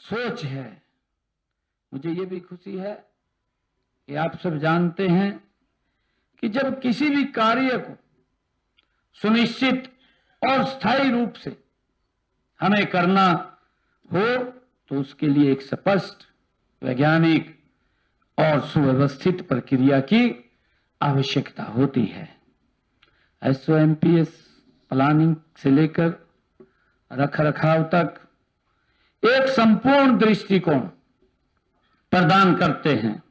सोच है। मुझे ये भी खुशी है कि आप सब जानते हैं कि जब किसी भी कार्य को सुनिश्चित और स्थायी रूप से हमें करना हो तो उसके लिए एक स्पष्ट, वैज्ञानिक और सुव्यवस्थित प्रक्रिया की आवश्यकता होती है। SOMPS प्लानिंग से लेकर रखरखाव तक एक संपूर्ण दृष्टिकोण प्रदान करते हैं।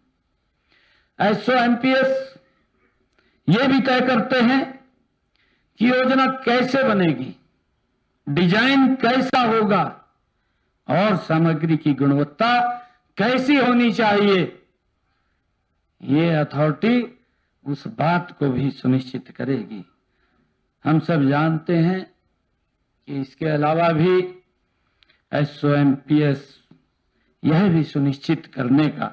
SOMPS ये भी तय करते हैं कि योजना कैसे बनेगी, डिजाइन कैसा होगा और सामग्री की गुणवत्ता कैसी होनी चाहिए। ये अथॉरिटी उस बात को भी सुनिश्चित करेगी। हम सब जानते हैं कि इसके अलावा भी SOMPS यह भी सुनिश्चित करने का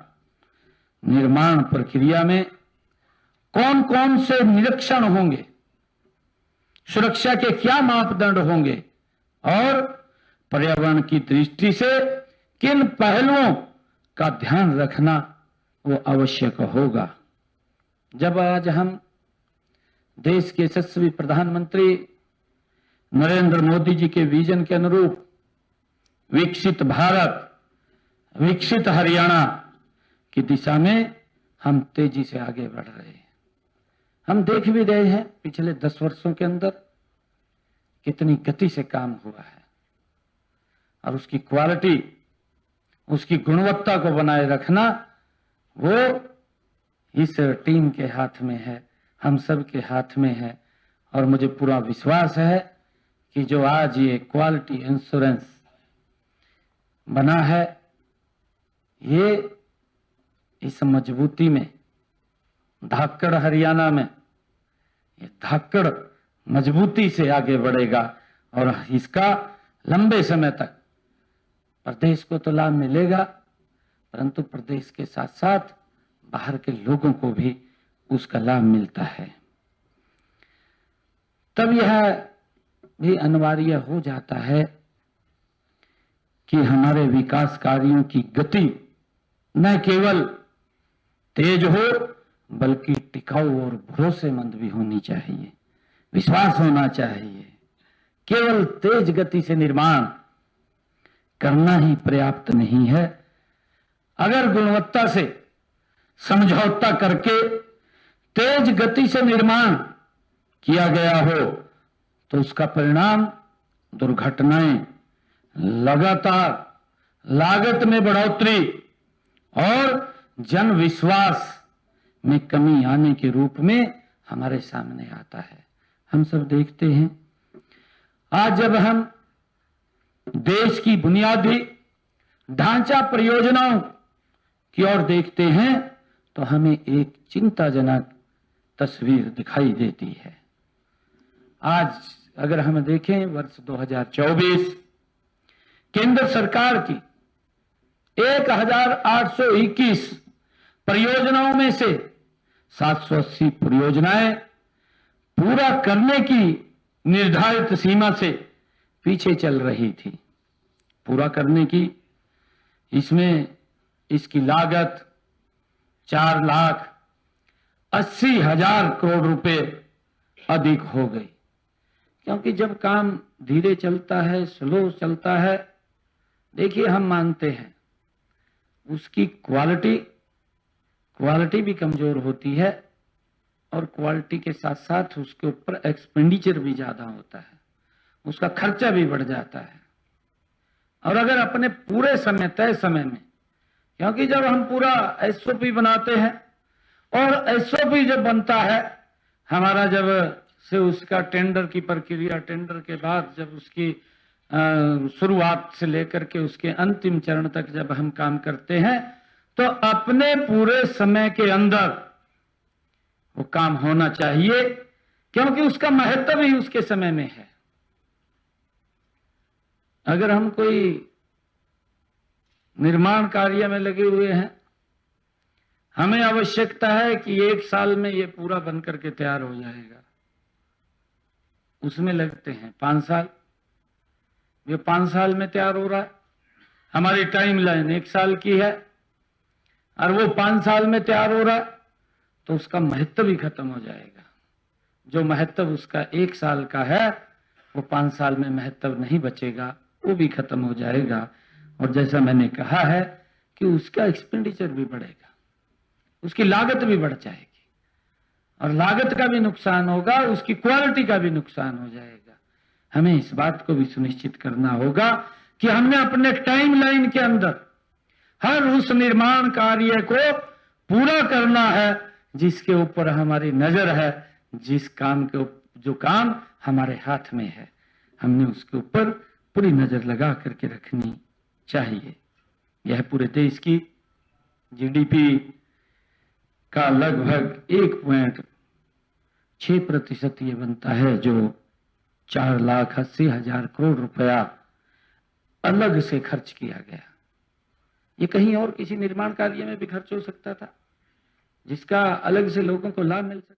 निर्माण प्रक्रिया में कौन कौन से निरीक्षण होंगे, सुरक्षा के क्या मापदंड होंगे और पर्यावरण की दृष्टि से किन पहलुओं का ध्यान रखना वो आवश्यक होगा। जब आज हम देश के यशस्वी प्रधानमंत्री नरेंद्र मोदी जी के विजन के अनुरूप विकसित भारत, विकसित हरियाणा की दिशा में हम तेजी से आगे बढ़ रहे हैं। हम देख भी रहे हैं पिछले 10 वर्षों के अंदर कितनी गति से काम हुआ है और उसकी क्वालिटी, उसकी गुणवत्ता को बनाए रखना वो इस टीम के हाथ में है, हम सब के हाथ में है। और मुझे पूरा विश्वास है कि जो आज ये क्वालिटी इंश्योरेंस बना है, ये इस मजबूती में धाकड़ हरियाणा में ये धाकड़ मजबूती से आगे बढ़ेगा और इसका लंबे समय तक प्रदेश को तो लाभ मिलेगा, परंतु प्रदेश के साथ साथ बाहर के लोगों को भी उसका लाभ मिलता है। तब यह भी अनिवार्य हो जाता है कि हमारे विकास कार्यों की गति न केवल तेज हो बल्कि टिकाऊ और भरोसेमंद भी होनी चाहिए, विश्वास होना चाहिए। केवल तेज गति से निर्माण करना ही पर्याप्त नहीं है। अगर गुणवत्ता से समझौता करके तेज गति से निर्माण किया गया हो तो उसका परिणाम दुर्घटनाएं, लगातार लागत में बढ़ोतरी और जन विश्वास में कमी आने के रूप में हमारे सामने आता है। हम सब देखते हैं आज जब हम देश की बुनियादी ढांचा परियोजनाओं की ओर देखते हैं तो हमें एक चिंताजनक तस्वीर दिखाई देती है। आज अगर हम देखें वर्ष 2024 केंद्र सरकार की 1821 परियोजनाओं में से 780 परियोजनाएं पूरा करने की निर्धारित सीमा से पीछे चल रही थी। पूरा करने की इसमें इसकी लागत 4,80,000 करोड़ रुपए अधिक हो गई, क्योंकि जब काम धीरे चलता है, स्लो चलता है, देखिए हम मानते हैं उसकी क्वालिटी भी कमजोर होती है और क्वालिटी के साथ साथ उसके ऊपर एक्सपेंडिचर भी ज्यादा होता है, उसका खर्चा भी बढ़ जाता है। और अगर अपने पूरे समय, तय समय में, क्योंकि जब हम पूरा SOP बनाते हैं और SOP जब बनता है हमारा, जब से उसका टेंडर की प्रक्रिया, टेंडर के बाद जब उसकी शुरुआत से लेकर के उसके अंतिम चरण तक जब हम काम करते हैं तो अपने पूरे समय के अंदर वो काम होना चाहिए, क्योंकि उसका महत्व ही उसके समय में है। अगर हम कोई निर्माण कार्य में लगे हुए हैं, हमें आवश्यकता है कि 1 साल में ये पूरा बनकर के तैयार हो जाएगा, उसमें लगते हैं 5 साल। ये 5 साल में तैयार हो रहा है, हमारी टाइम लाइन 1 साल की है और वो 5 साल में तैयार हो रहा है, तो उसका महत्व ही खत्म हो जाएगा। जो महत्व उसका 1 साल का है वो 5 साल में महत्व नहीं बचेगा, वो भी खत्म हो जाएगा। और जैसा मैंने कहा है कि उसका एक्सपेंडिचर भी बढ़ेगा, उसकी लागत भी बढ़ जाएगी, और लागत का भी नुकसान होगा, उसकी क्वालिटी का भी नुकसान हो जाएगा। हमें इस बात को भी सुनिश्चित करना होगा कि हमने अपने टाइम लाइन के अंदर हर उस निर्माण कार्य को पूरा करना है जिसके ऊपर हमारी नजर है, जिस काम के जो काम हमारे हाथ में है, हमने उसके ऊपर पूरी नजर लगा करके रखनी चाहिए। यह पूरे देश की जीडीपी का लगभग 1.6% ये बनता है, जो 4,80,000 करोड़ रुपया अलग से खर्च किया गया। ये कहीं और किसी निर्माण कार्य में भी खर्च हो सकता था, जिसका अलग से लोगों को लाभ मिल सकता।